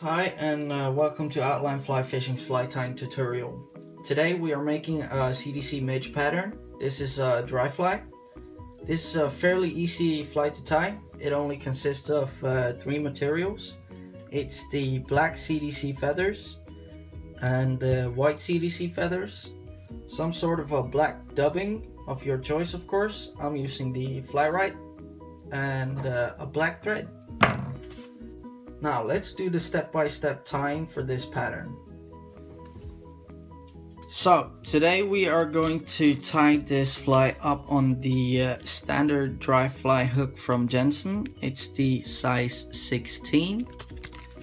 Hi and welcome to Outline Fly Fishing's fly tying tutorial. Today we are making a CDC midge pattern. This is a dry fly. This is a fairly easy fly to tie. It only consists of 3 materials. It's the black CDC feathers and the white CDC feathers, some sort of a black dubbing of your choice of course. I'm using the flyrite and a black thread. Now let's do the step-by-step tying for this pattern. So today we are going to tie this fly up on the standard dry fly hook from Jensen. It's the size 16.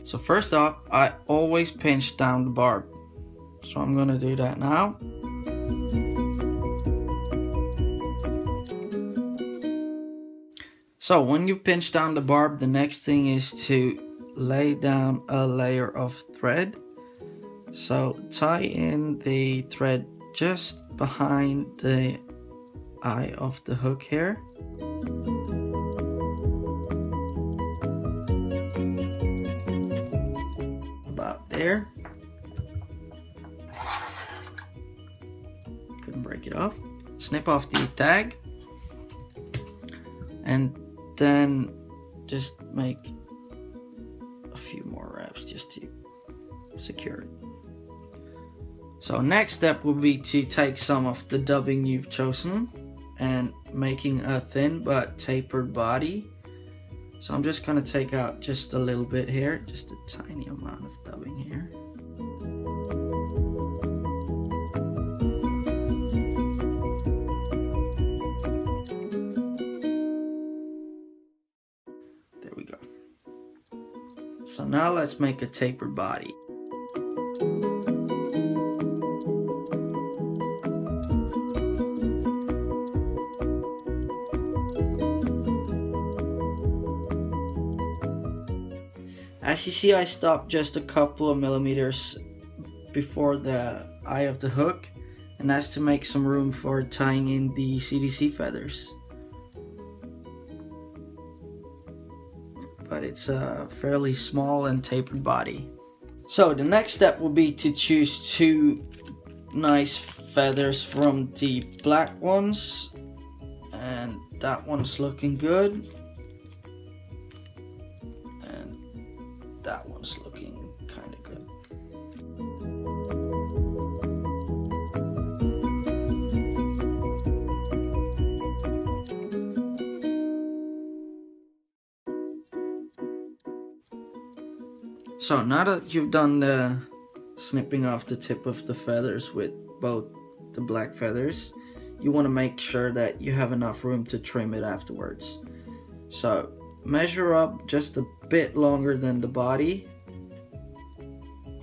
So first off, I always pinch down the barb. So I'm gonna do that now. So when you've pinched down the barb, the next thing is to lay down a layer of thread. So tie in the thread just behind the eye of the hook here. About there. Couldn't break it off. Snip off the tag and then just make a few more wraps just to secure it. So next step will be to take some of the dubbing you've chosen and making a thin but tapered body. So I'm just gonna take out just a little bit here, just a tiny amount of dubbing here. There we go. So now let's make a tapered body. As you see, I stopped just a couple of millimeters before the eye of the hook, and that's to make some room for tying in the CDC feathers. But it's a fairly small and tapered body. So the next step will be to choose 2 nice feathers from the black ones, and that one's looking good. That one's looking kind of good. So now that you've done the snipping off the tip of the feathers with both the black feathers, you want to make sure that you have enough room to trim it afterwards. So measure up just a bit longer than the body.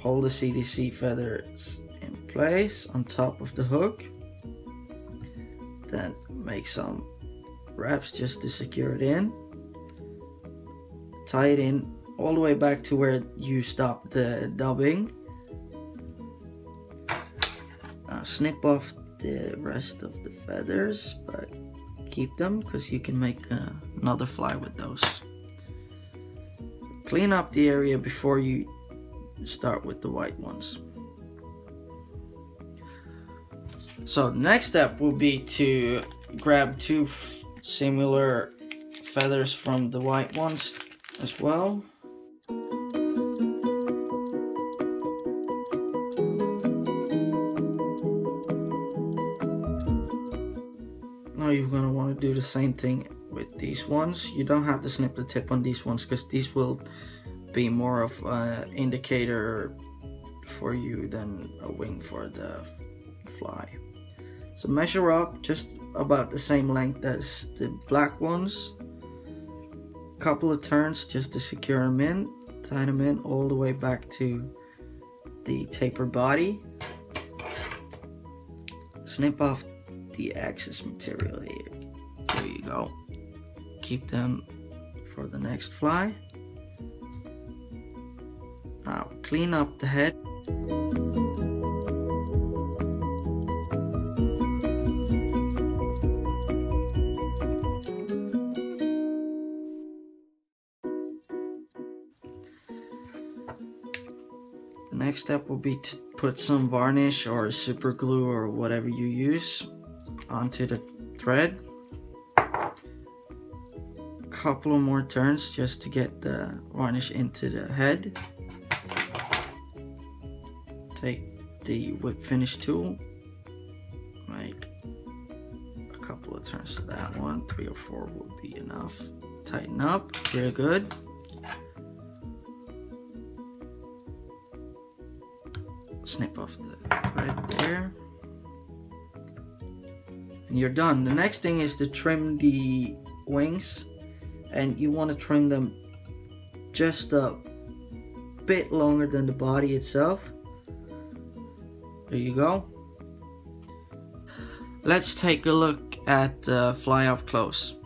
Hold the CDC feathers in place on top of the hook. Then make some wraps just to secure it in. Tie it in all the way back to where you stopped the dubbing. Snip off the rest of the feathers, but keep them because you can make another fly with those. Clean up the area before you start with the white ones. So the next step will be to grab 2 similar feathers from the white ones as well. Now you're going to want to do the same thing with these ones. You don't have to snip the tip on these ones because these will be more of an indicator for you than a wing for the fly. So measure up just about the same length as the black ones. Couple of turns just to secure them in. Tie them in all the way back to the tapered body. Snip off the excess material here. There you go. Keep them for the next fly. Now clean up the head. The next step will be to put some varnish or super glue or whatever you use onto the thread. Couple of more turns just to get the varnish into the head. Take the whip finish tool, make a couple of turns to that one. 3 or 4 would be enough. Tighten up, very good. Snip off the thread there. And you're done. The next thing is to trim the wings, and you want to trim them just a bit longer than the body itself. There you go. Let's take a look at Fly up close.